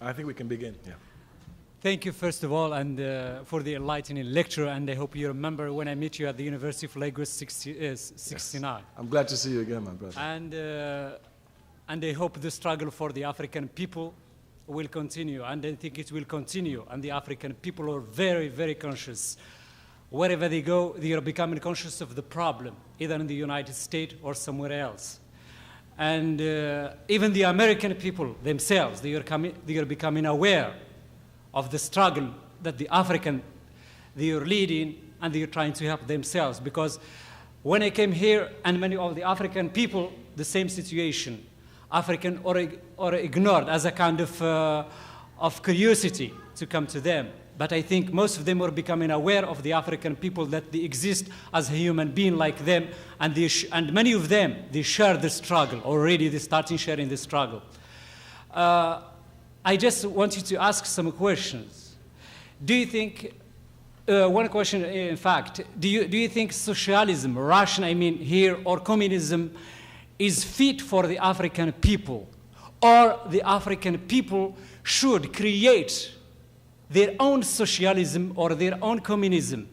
I think we can begin. Yeah. Thank you, first of all, and for the enlightening lecture. And I hope you remember when I met you at the University of Lagos 69. Yes. I'm glad to see you again, my brother. And I hope the struggle for the African people will continue, and I think it will continue. And the African people are very, very conscious. Wherever they go, they are becoming conscious of the problem, either in the United States or somewhere else. And even the American people themselves, they are becoming aware of the struggle that the African, they are leading, and they are trying to help themselves. Because when I came here, and many of the African people, the same situation, African or ignored as a kind of curiosity to come to them. But I think most of them are becoming aware of the African people, that they exist as a human being like them, and many of them, they share the struggle already. They're starting sharing the struggle. I just want you to ask some questions. Do you think, one question in fact, do you think socialism, Russian I mean here, or communism is fit for the African people? Or the African people should create their own socialism or their own communism,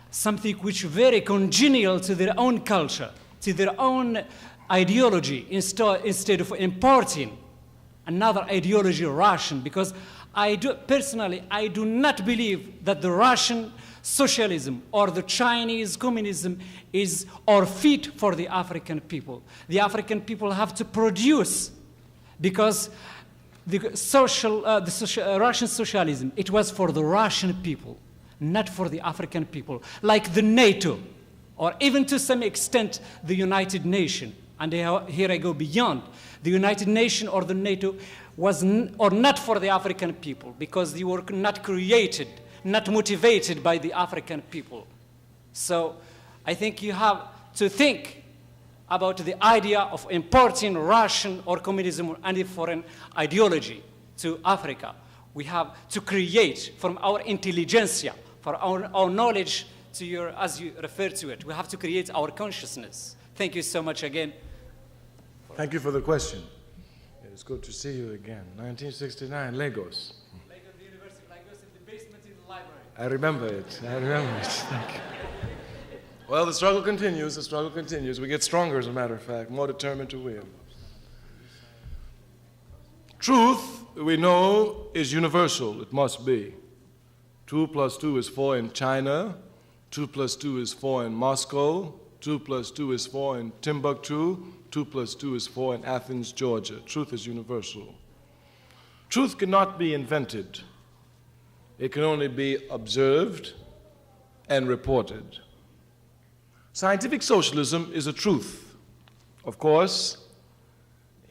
something which is very congenial to their own culture, to their own ideology, instead of importing another ideology, Russian? Because personally, I do not believe that the Russian socialism or the Chinese communism is or fit for the African people. The African people have to produce, because the Russian socialism, it was for the Russian people, not for the African people, like the NATO, or even to some extent the United Nations. And here I go beyond. The United Nations or the NATO was not for the African people, because they were not created, not motivated by the African people. So I think you have to think about the idea of importing Russian or communism or any foreign ideology to Africa. We have to create from our intelligentsia, for our knowledge, as you refer to it, we have to create our consciousness. Thank you so much again. Thank you for the question. It's good to see you again. 1969, Lagos. Lagos, the University of Lagos, in the basement in the library. I remember it. Thank you. Well, the struggle continues. The struggle continues. We get stronger, as a matter of fact, more determined to win. Truth, we know, is universal. It must be. 2 + 2 is 4 in China. 2 + 2 is 4 in Moscow. 2 + 2 is 4 in Timbuktu. 2 + 2 is 4 in Athens, Georgia. Truth is universal. Truth cannot be invented. It can only be observed and reported. Scientific socialism is a truth. Of course,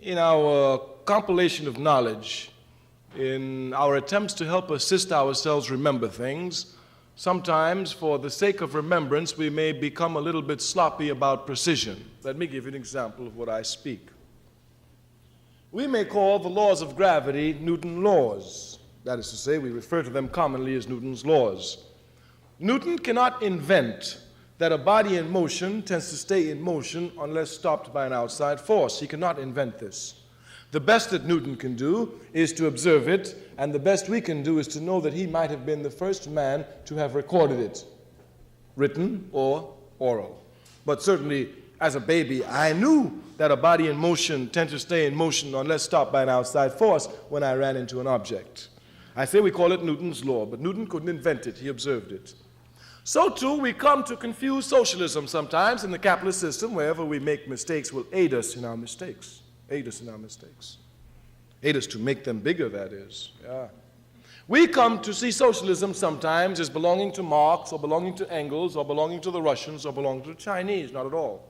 in our compilation of knowledge, in our attempts to help assist ourselves remember things, sometimes for the sake of remembrance, we may become a little bit sloppy about precision. Let me give you an example of what I speak. We may call the laws of gravity Newton's laws. That is to say, we refer to them commonly as Newton's laws. Newton cannot invent that a body in motion tends to stay in motion unless stopped by an outside force. He cannot invent this. The best that Newton can do is to observe it, and the best we can do is to know that he might have been the first man to have recorded it, written or oral. But certainly, as a baby, I knew that a body in motion tends to stay in motion unless stopped by an outside force when I ran into an object. I say we call it Newton's law, but Newton couldn't invent it. He observed it. So too, we come to confuse socialism sometimes, and the capitalist system, wherever we make mistakes, will aid us in our mistakes. Aid us in our mistakes. Aid us to make them bigger, that is. Yeah. We come to see socialism sometimes as belonging to Marx, or belonging to Engels, or belonging to the Russians, or belonging to the Chinese. Not at all.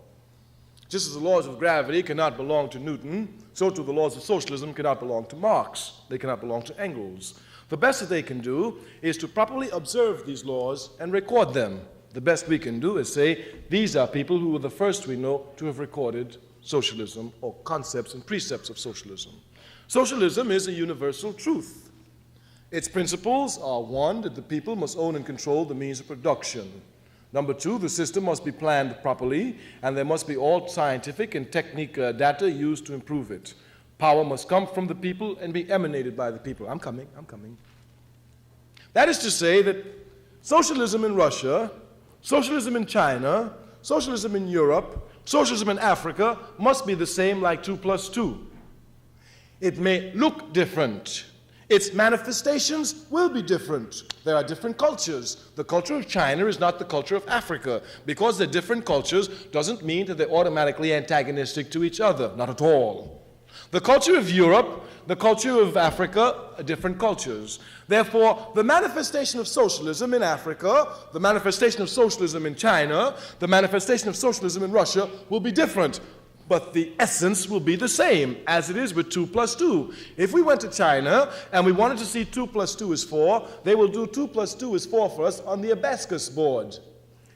Just as the laws of gravity cannot belong to Newton, so too the laws of socialism cannot belong to Marx. They cannot belong to Engels. The best that they can do is to properly observe these laws and record them. The best we can do is say, these are people who were the first we know to have recorded socialism, or concepts and precepts of socialism. Socialism is a universal truth. Its principles are, 1, that the people must own and control the means of production. Number 2, the system must be planned properly, and there must be all scientific and technique data used to improve it. Power must come from the people and be emanated by the people. I'm coming. That is to say that socialism in Russia, socialism in China, socialism in Europe, socialism in Africa must be the same like 2 plus 2. It may look different. Its manifestations will be different. There are different cultures. The culture of China is not the culture of Africa. Because they're different cultures doesn't mean that they're automatically antagonistic to each other. Not at all. The culture of Europe, the culture of Africa are different cultures. Therefore, the manifestation of socialism in Africa, the manifestation of socialism in China, the manifestation of socialism in Russia will be different. But the essence will be the same, as it is with 2 plus 2. If we went to China and we wanted to see 2 plus 2 is 4, they will do 2 plus 2 is 4 for us on the hibiscus board.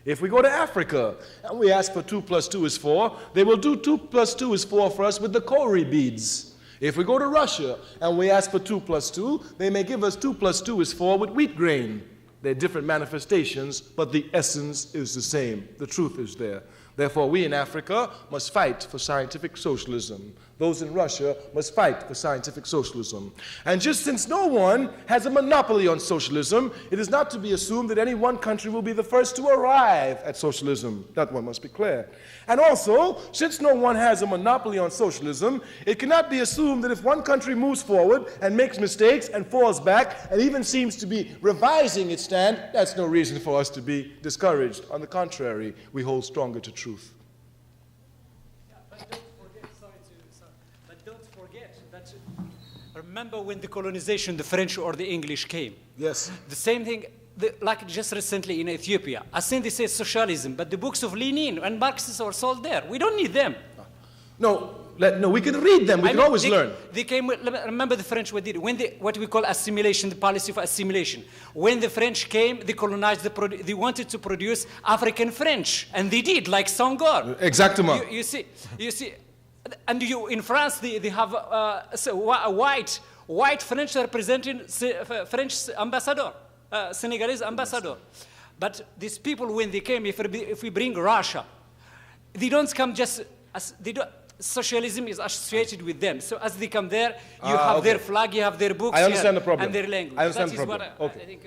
If we go to Africa and we ask for 2 plus 2 is 4, they will do 2 plus 2 is 4 for us with the kauri beads. If we go to Russia and we ask for 2 plus 2, they may give us 2 plus 2 is 4 with wheat grain. They're different manifestations, but the essence is the same. The truth is there. Therefore, we in Africa must fight for scientific socialism. Those in Russia must fight for scientific socialism. And just since no one has a monopoly on socialism, it is not to be assumed that any one country will be the first to arrive at socialism. That one must be clear. And also, since no one has a monopoly on socialism, it cannot be assumed that if one country moves forward and makes mistakes and falls back and even seems to be revising its stand, that's no reason for us to be discouraged. On the contrary, we hold stronger to truth. Remember when the colonization, the French or the English came? Yes. The same thing, like just recently in Ethiopia. I think they say socialism, but the books of Lenin and Marxists are sold there. We don't need them. No, we can read them. We can always learn. They came. Remember the French what did what we call assimilation, the policy of assimilation. When the French came, they colonized they wanted to produce African French, and they did, like Senghor. Exactement. You see. And in France, they have a white French representing French ambassador, Senegalese ambassador. But these people, when they came, if we bring Russia, they don't come just as they do. Socialism is associated with them. So as they come there, you have their flag, you have their books, I understand the problem. and their language. I understand the problem. Okay.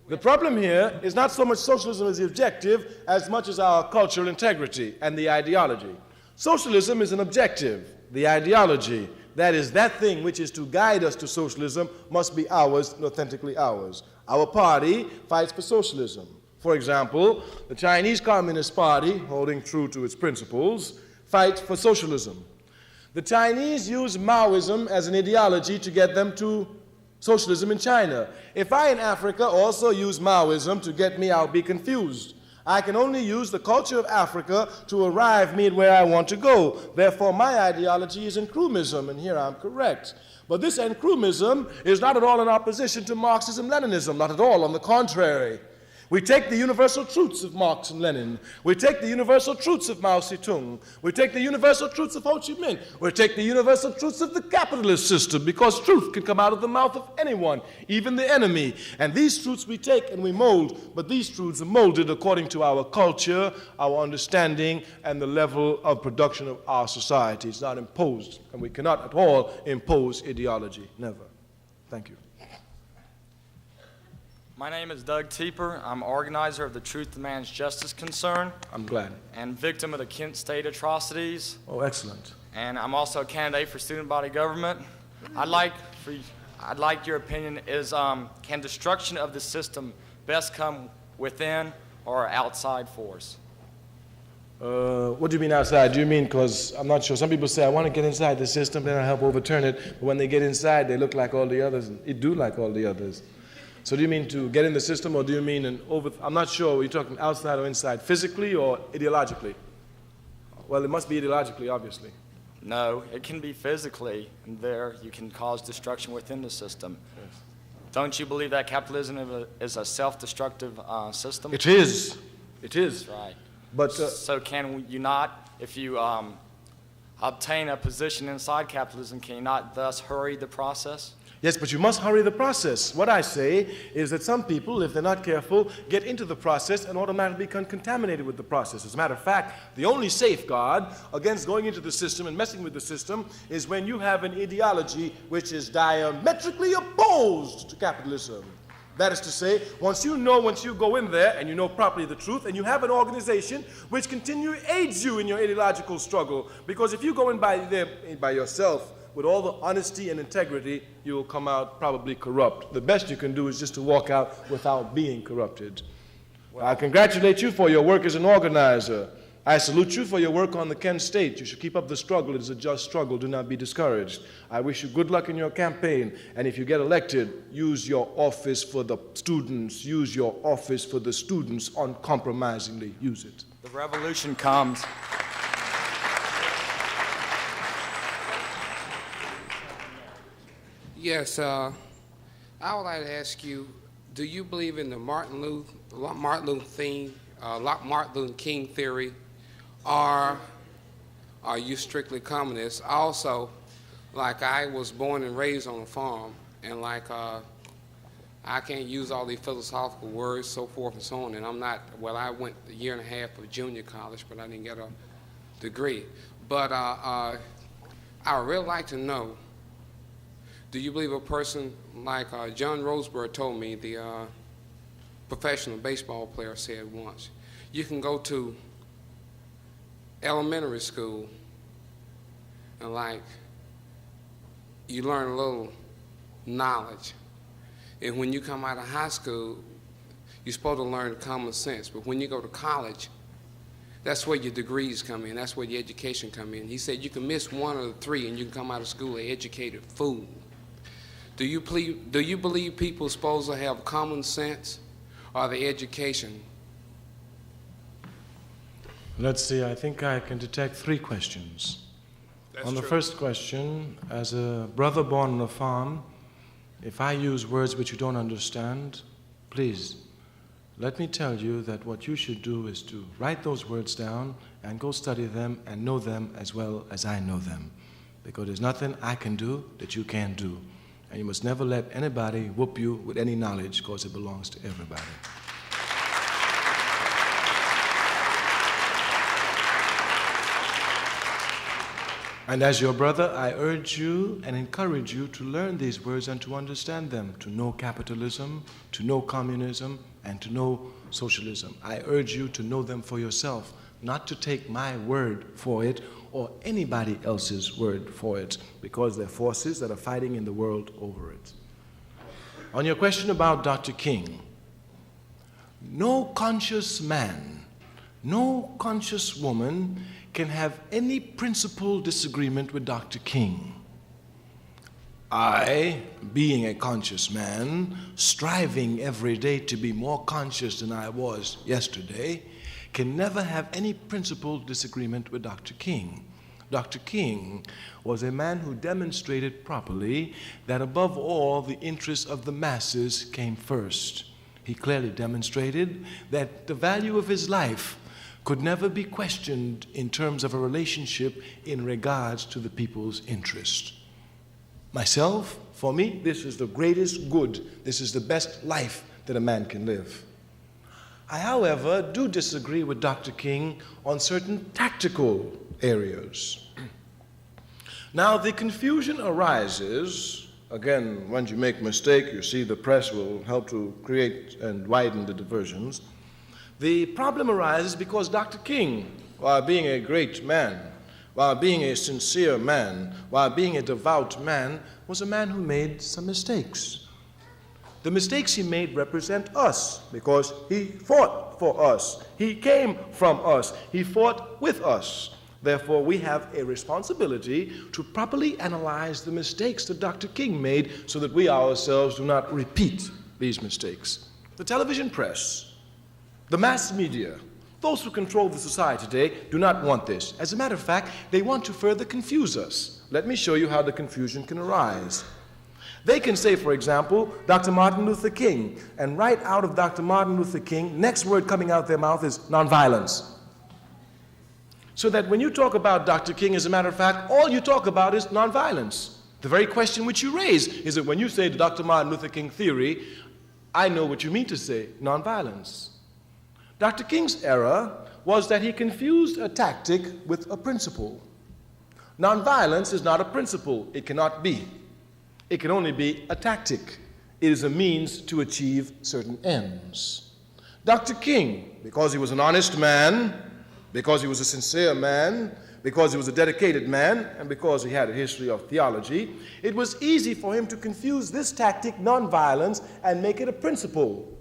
The problem here is not so much socialism as the objective, as much as our cultural integrity and the ideology. Socialism is an objective. The ideology, that is that thing which is to guide us to socialism, must be ours and authentically ours. Our party fights for socialism. For example, the Chinese Communist Party, holding true to its principles, fights for socialism. The Chinese use Maoism as an ideology to get them to socialism in China. If I in Africa also use Maoism to get me, I'll be confused. I can only use the culture of Africa to arrive me at where I want to go. Therefore, my ideology is Nkrumahism, and here I'm correct. But this Nkrumahism is not at all in opposition to Marxism-Leninism, not at all, on the contrary. We take the universal truths of Marx and Lenin. We take the universal truths of Mao Zedong. We take the universal truths of Ho Chi Minh. We take the universal truths of the capitalist system, because truth can come out of the mouth of anyone, even the enemy. And these truths we take and we mold, but these truths are molded according to our culture, our understanding, and the level of production of our society. It's not imposed, and we cannot at all impose ideology. Never. Thank you. My name is Doug Teeper. I'm organizer of the Truth Demands Justice concern. I'm glad. And victim of the Kent State atrocities. Oh, excellent. And I'm also a candidate for student body government. I'd like your opinion is, can destruction of the system best come within or outside force? What do you mean outside? Do you mean, because I'm not sure. Some people say, I want to get inside the system, then I'll help overturn it. But when they get inside, they look like all the others, and it do like all the others. So do you mean to get in the system, or do you mean I'm not sure, are you talking outside or inside, physically or ideologically? Well, it must be ideologically, obviously. No, it can be physically, and there you can cause destruction within the system. Yes. Don't you believe that capitalism is a self-destructive system? It is. It is. That's right. But, so can you not, if you obtain a position inside capitalism, can you not thus hurry the process? Yes, but you must hurry the process. What I say is that some people, if they're not careful, get into the process and automatically become contaminated with the process. As a matter of fact, the only safeguard against going into the system and messing with the system is when you have an ideology which is diametrically opposed to capitalism. That is to say, once you go in there and you know properly the truth, and you have an organization which continually aids you in your ideological struggle, because if you go in by yourself, with all the honesty and integrity, you will come out probably corrupt. The best you can do is just to walk out without being corrupted. I congratulate you for your work as an organizer. I salute you for your work on the Kent State. You should keep up the struggle. It is a just struggle. Do not be discouraged. I wish you good luck in your campaign. And if you get elected, use your office for the students. Use your office for the students uncompromisingly. Use it. The revolution comes. Yes, I would like to ask you, do you believe in the Martin Luther King theory, or are you strictly communist? Also, like, I was born and raised on a farm, and like I can't use all these philosophical words, so forth and so on, and I'm not, well, I went a year and a half of junior college, but I didn't get a degree. But I would really like to know, do you believe a person like John Roseberg told me, the professional baseball player said once, you can go to elementary school and like you learn a little knowledge, and when you come out of high school you're supposed to learn common sense, but when you go to college, that's where your degrees come in, that's where your education come in. He said you can miss one of the three and you can come out of school an educated fool. Do you believe people are supposed to have common sense or the education? Let's see, I think I can detect 3 questions. That's on the true. first question, as a brother born on a farm, if I use words which you don't understand, please, let me tell you that what you should do is to write those words down and go study them and know them as well as I know them. Because there's nothing I can do that you can't do. And you must never let anybody whoop you with any knowledge, because it belongs to everybody. And as your brother, I urge you and encourage you to learn these words and to understand them, to know capitalism, to know communism, and to know socialism. I urge you to know them for yourself, not to take my word for it or anybody else's word for it, because there are forces that are fighting in the world over it. On your question about Dr. King, no conscious man, no conscious woman can have any principled disagreement with Dr. King. I, being a conscious man, striving every day to be more conscious than I was yesterday, can never have any principled disagreement with Dr. King. Dr. King was a man who demonstrated properly that above all the interests of the masses came first. He clearly demonstrated that the value of his life could never be questioned in terms of a relationship in regards to the people's interest. Myself, for me, this is the greatest good. This is the best life that a man can live. I, however, do disagree with Dr. King on certain tactical areas. Now, the confusion arises, again, when you make a mistake, you see the press will help to create and widen the diversions. The problem arises because Dr. King, while being a great man, while being a sincere man, while being a devout man, was a man who made some mistakes. The mistakes he made represent us because he fought for us. He came from us. He fought with us. Therefore, we have a responsibility to properly analyze the mistakes that Dr. King made so that we ourselves do not repeat these mistakes. The television press, the mass media, those who control the society today do not want this. As a matter of fact, they want to further confuse us. Let me show you how the confusion can arise. They can say, for example, Dr. Martin Luther King, and right out of Dr. Martin Luther King, next word coming out their mouth is nonviolence. So that when you talk about Dr. King, as a matter of fact, all you talk about is nonviolence. The very question which you raise is that when you say the Dr. Martin Luther King theory, I know what you mean to say, nonviolence. Dr. King's error was that he confused a tactic with a principle. Nonviolence is not a principle. It cannot be. It can only be a tactic. It is a means to achieve certain ends. Dr. King, because he was an honest man, because he was a sincere man, because he was a dedicated man, and because he had a history of theology, it was easy for him to confuse this tactic, nonviolence, and make it a principle.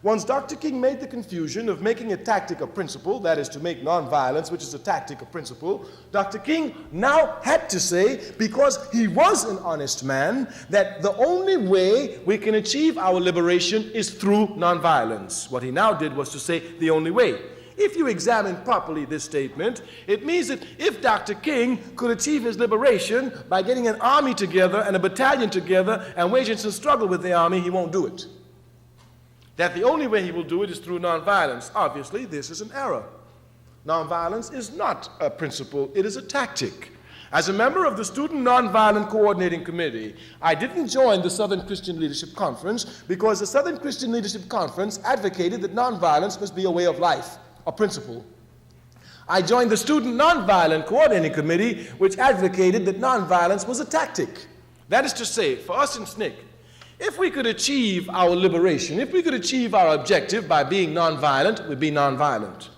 Once Dr. King made the confusion of making a tactic a principle, that is to make nonviolence, which is a tactic, a principle, Dr. King now had to say, because he was an honest man, that the only way we can achieve our liberation is through nonviolence. What he now did was to say the only way. If you examine properly this statement, it means that if Dr. King could achieve his liberation by getting an army together and a battalion together and waging some struggle with the army, he won't do it. That the only way he will do it is through nonviolence. Obviously, this is an error. Nonviolence is not a principle, it is a tactic. As a member of the Student Nonviolent Coordinating Committee, I didn't join the Southern Christian Leadership Conference because the Southern Christian Leadership Conference advocated that nonviolence must be a way of life, a principle. I joined the Student Nonviolent Coordinating Committee, which advocated that nonviolence was a tactic. That is to say, for us in SNCC, if we could achieve our liberation, if we could achieve our objective by being nonviolent, we'd be nonviolent.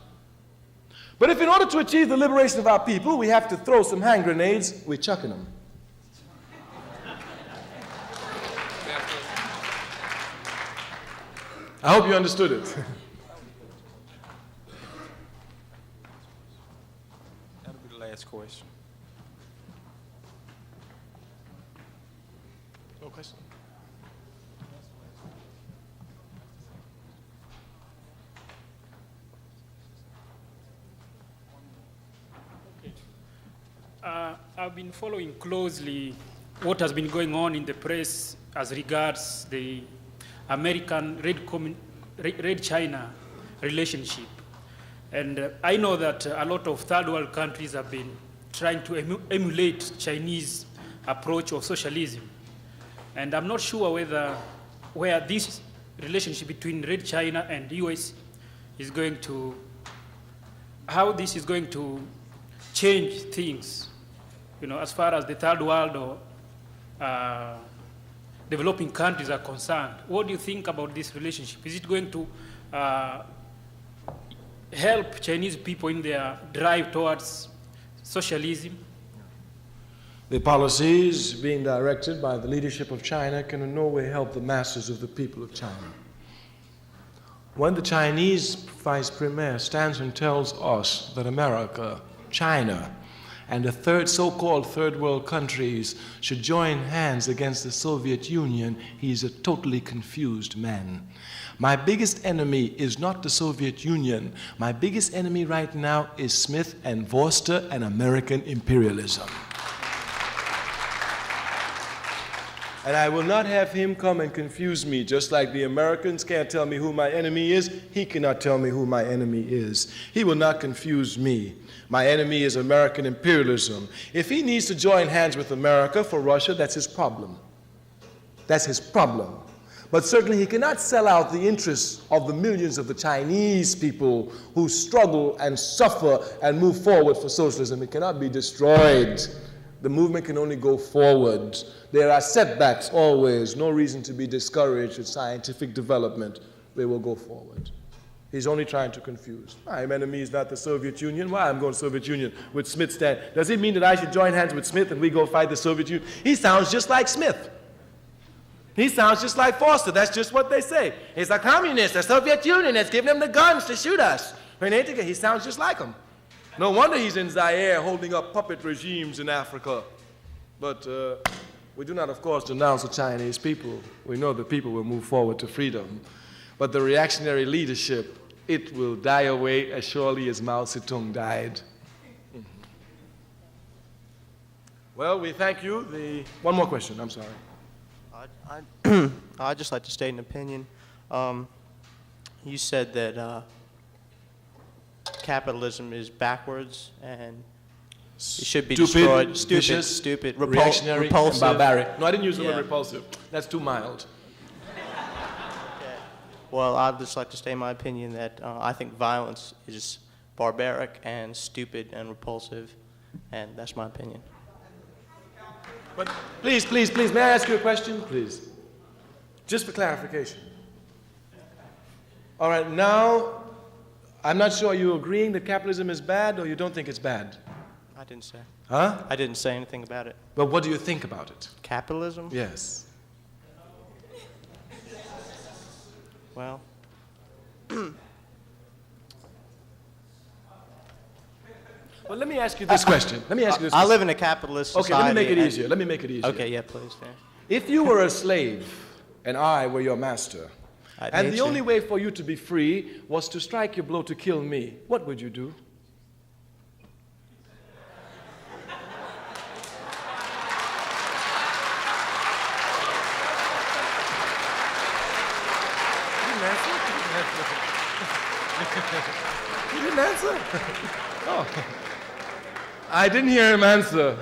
But if in order to achieve the liberation of our people, we have to throw some hand grenades, we're chucking them. I hope you understood it. That'll be the last question. No question? I've been following closely what has been going on in the press as regards the American Red China relationship. And I know that a lot of third world countries have been trying to emulate Chinese approach of socialism. And I'm not sure where this relationship between Red China and the US is going to, how this is going to change things, as far as the third world or developing countries are concerned. What do you think about this relationship? Is it going to help Chinese people in their drive towards socialism? The policies being directed by the leadership of China can in no way help the masses of the people of China. When the Chinese vice premier stands and tells us that America, China, and the so-called third world countries should join hands against the Soviet Union, he's a totally confused man. My biggest enemy is not the Soviet Union. My biggest enemy right now is Smith and Vorster and American imperialism. And I will not have him come and confuse me, just like the Americans can't tell me who my enemy is. He cannot tell me who my enemy is. He will not confuse me. My enemy is American imperialism. If he needs to join hands with America for Russia, that's his problem. That's his problem. But certainly he cannot sell out the interests of the millions of the Chinese people who struggle and suffer and move forward for socialism. It cannot be destroyed. The movement can only go forward. There are setbacks always, no reason to be discouraged with scientific development. They will go forward. He's only trying to confuse. My enemy is not the Soviet Union. Why I'm going to Soviet Union with Smith stand? Does it mean that I should join hands with Smith and we go fight the Soviet Union? He sounds just like Smith. He sounds just like Foster. That's just what they say. He's a communist, the Soviet Union that's giving them the guns to shoot us. He sounds just like him. No wonder he's in Zaire holding up puppet regimes in Africa. But we do not, of course, denounce the Chinese people. We know the people will move forward to freedom. But the reactionary leadership, it will die away as surely as Mao Zedong died. Mm-hmm. Well, we thank you. One more question, I'm sorry. I'd just like to state an opinion. You said that capitalism is backwards, and It should be Stupid, destroyed. vicious, Stupid, reactionary, repulsive. and barbaric. No, I didn't use the Yeah. word repulsive. That's too mild. Well, I'd just like to state my opinion that I think violence is barbaric and stupid and repulsive, and that's my opinion. But please, may I ask you a question, please? Just for clarification. All right, now, I'm not sure, are you agreeing that capitalism is bad or you don't think it's bad? I didn't say. Huh? I didn't say anything about it. But what do you think about it? Capitalism? Yes. Well, Well, let me ask you this question. I live in a capitalist society. Okay, let me make it and- easier. Let me make it easier. Okay, yeah, please. Yeah. If you were a slave and I were your master, I'd and hate the you. only way for you to be free was to strike your blow to kill me, what would you do? You didn't answer? Oh. I didn't hear him answer.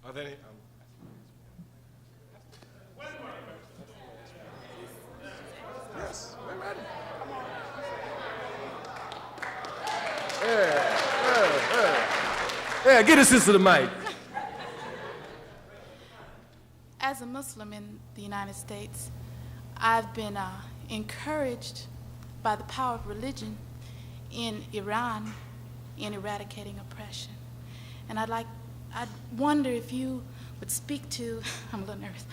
Are there any? Yes, we're ready. Yeah, get us into the mic. As a Muslim in the United States, I've been encouraged by the power of religion in Iran in eradicating oppression. And I wonder if you would speak to, I'm a little nervous,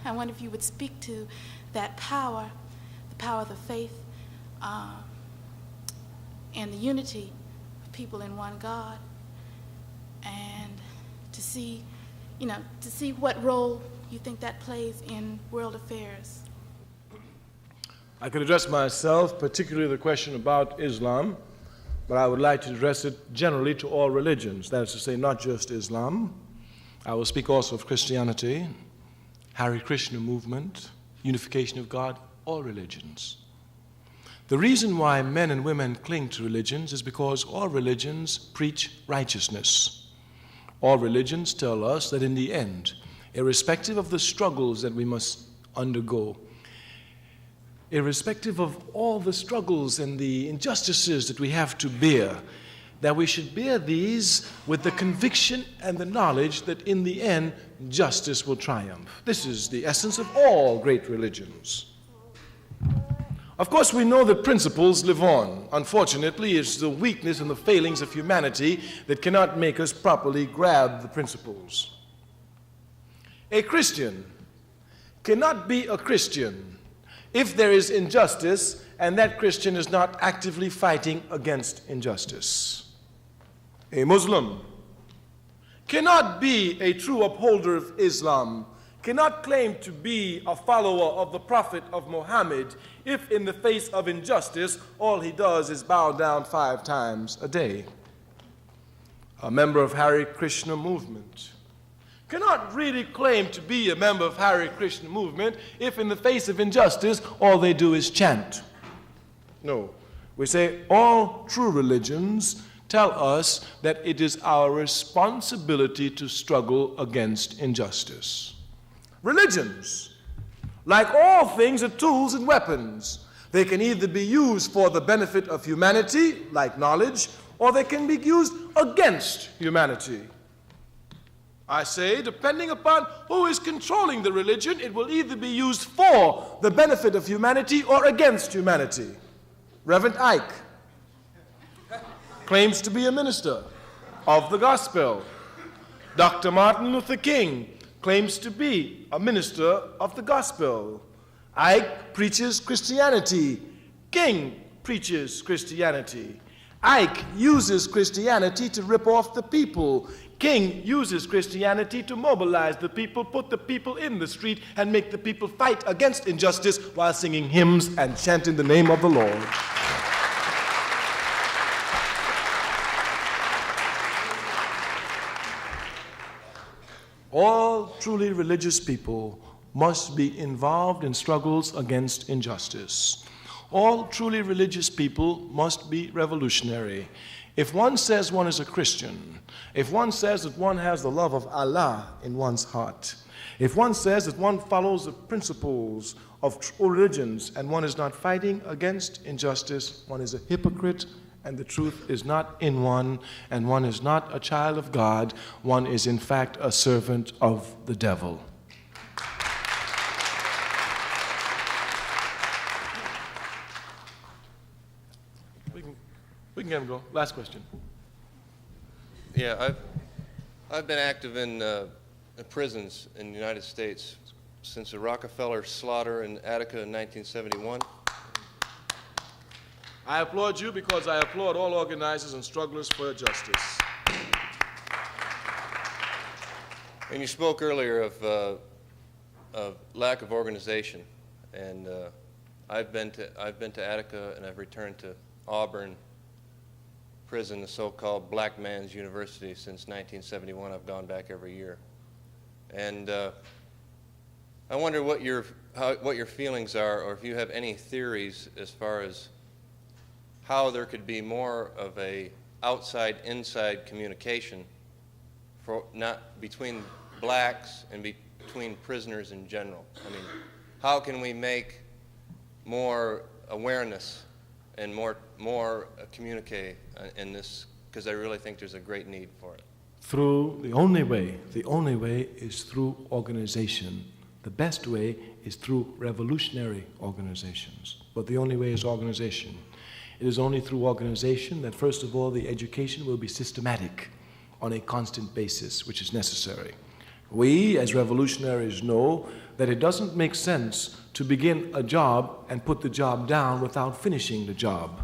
I wonder if you would speak to that power, the power of the faith, and the unity of people in one God, and to see what role you think that plays in world affairs. I could address myself, particularly the question about Islam, but I would like to address it generally to all religions. That is to say, not just Islam. I will speak also of Christianity, Hare Krishna movement, unification of God, all religions. The reason why men and women cling to religions is because all religions preach righteousness. All religions tell us that in the end, irrespective of the struggles that we must undergo, irrespective of all the struggles and the injustices that we have to bear, that we should bear these with the conviction and the knowledge that in the end, justice will triumph. This is the essence of all great religions. Of course, we know that principles live on. Unfortunately, it's the weakness and the failings of humanity that cannot make us properly grab the principles. A Christian cannot be a Christian if there is injustice and that Christian is not actively fighting against injustice. A Muslim cannot be a true upholder of Islam, cannot claim to be a follower of the Prophet of Muhammad if in the face of injustice all he does is bow down 5 times a day. A member of Hare Krishna movement cannot really claim to be a member of Hare Krishna movement if in the face of injustice all they do is chant. No, we say all true religions tell us that it is our responsibility to struggle against injustice. Religions, like all things, are tools and weapons. They can either be used for the benefit of humanity, like knowledge, or they can be used against humanity. I say, depending upon who is controlling the religion, it will either be used for the benefit of humanity or against humanity. Reverend Ike claims to be a minister of the gospel. Dr. Martin Luther King claims to be a minister of the gospel. Ike preaches Christianity. King preaches Christianity. Ike uses Christianity to rip off the people. King uses Christianity to mobilize the people, put the people in the street, and make the people fight against injustice while singing hymns and chanting the name of the Lord. All truly religious people must be involved in struggles against injustice. All truly religious people must be revolutionary. If one says one is a Christian, if one says that one has the love of Allah in one's heart, if one says that one follows the principles of religions and one is not fighting against injustice, one is a hypocrite and the truth is not in one, and one is not a child of God, one is in fact a servant of the devil. We can get him go. Last question. Yeah, I've been active in prisons in the United States since the Rockefeller slaughter in Attica in 1971. I applaud you because I applaud all organizers and strugglers for justice. And you spoke earlier of lack of organization, and I've been to Attica and I've returned to Auburn prison, the so-called black man's university, since 1971. I've gone back every year, and I wonder what your feelings are, or if you have any theories as far as how there could be more of a outside-inside communication for not between blacks and between prisoners in general. I mean, how can we make more awareness and more communicate in this? Because I really think there's a great need for it. The only way is through organization. The best way is through revolutionary organizations. But the only way is organization. It is only through organization that, first of all, the education will be systematic on a constant basis, which is necessary. We, as revolutionaries, know that it doesn't make sense to begin a job and put the job down without finishing the job.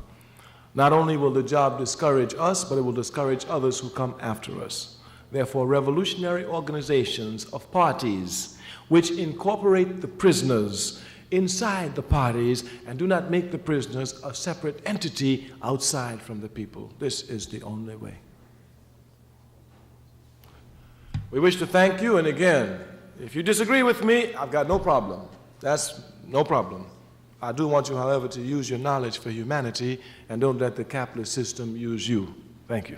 Not only will the job discourage us, but it will discourage others who come after us. Therefore, revolutionary organizations of parties which incorporate the prisoners inside the parties and do not make the prisoners a separate entity outside from the people. This is the only way. We wish to thank you, and again, if you disagree with me, I've got no problem. That's no problem. I do want you, however, to use your knowledge for humanity and don't let the capitalist system use you. Thank you.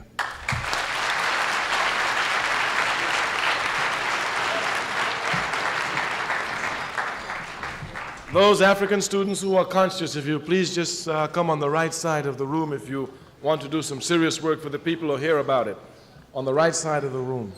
Those African students who are conscious, if you please just come on the right side of the room if you want to do some serious work for the people or hear about it. On the right side of the room.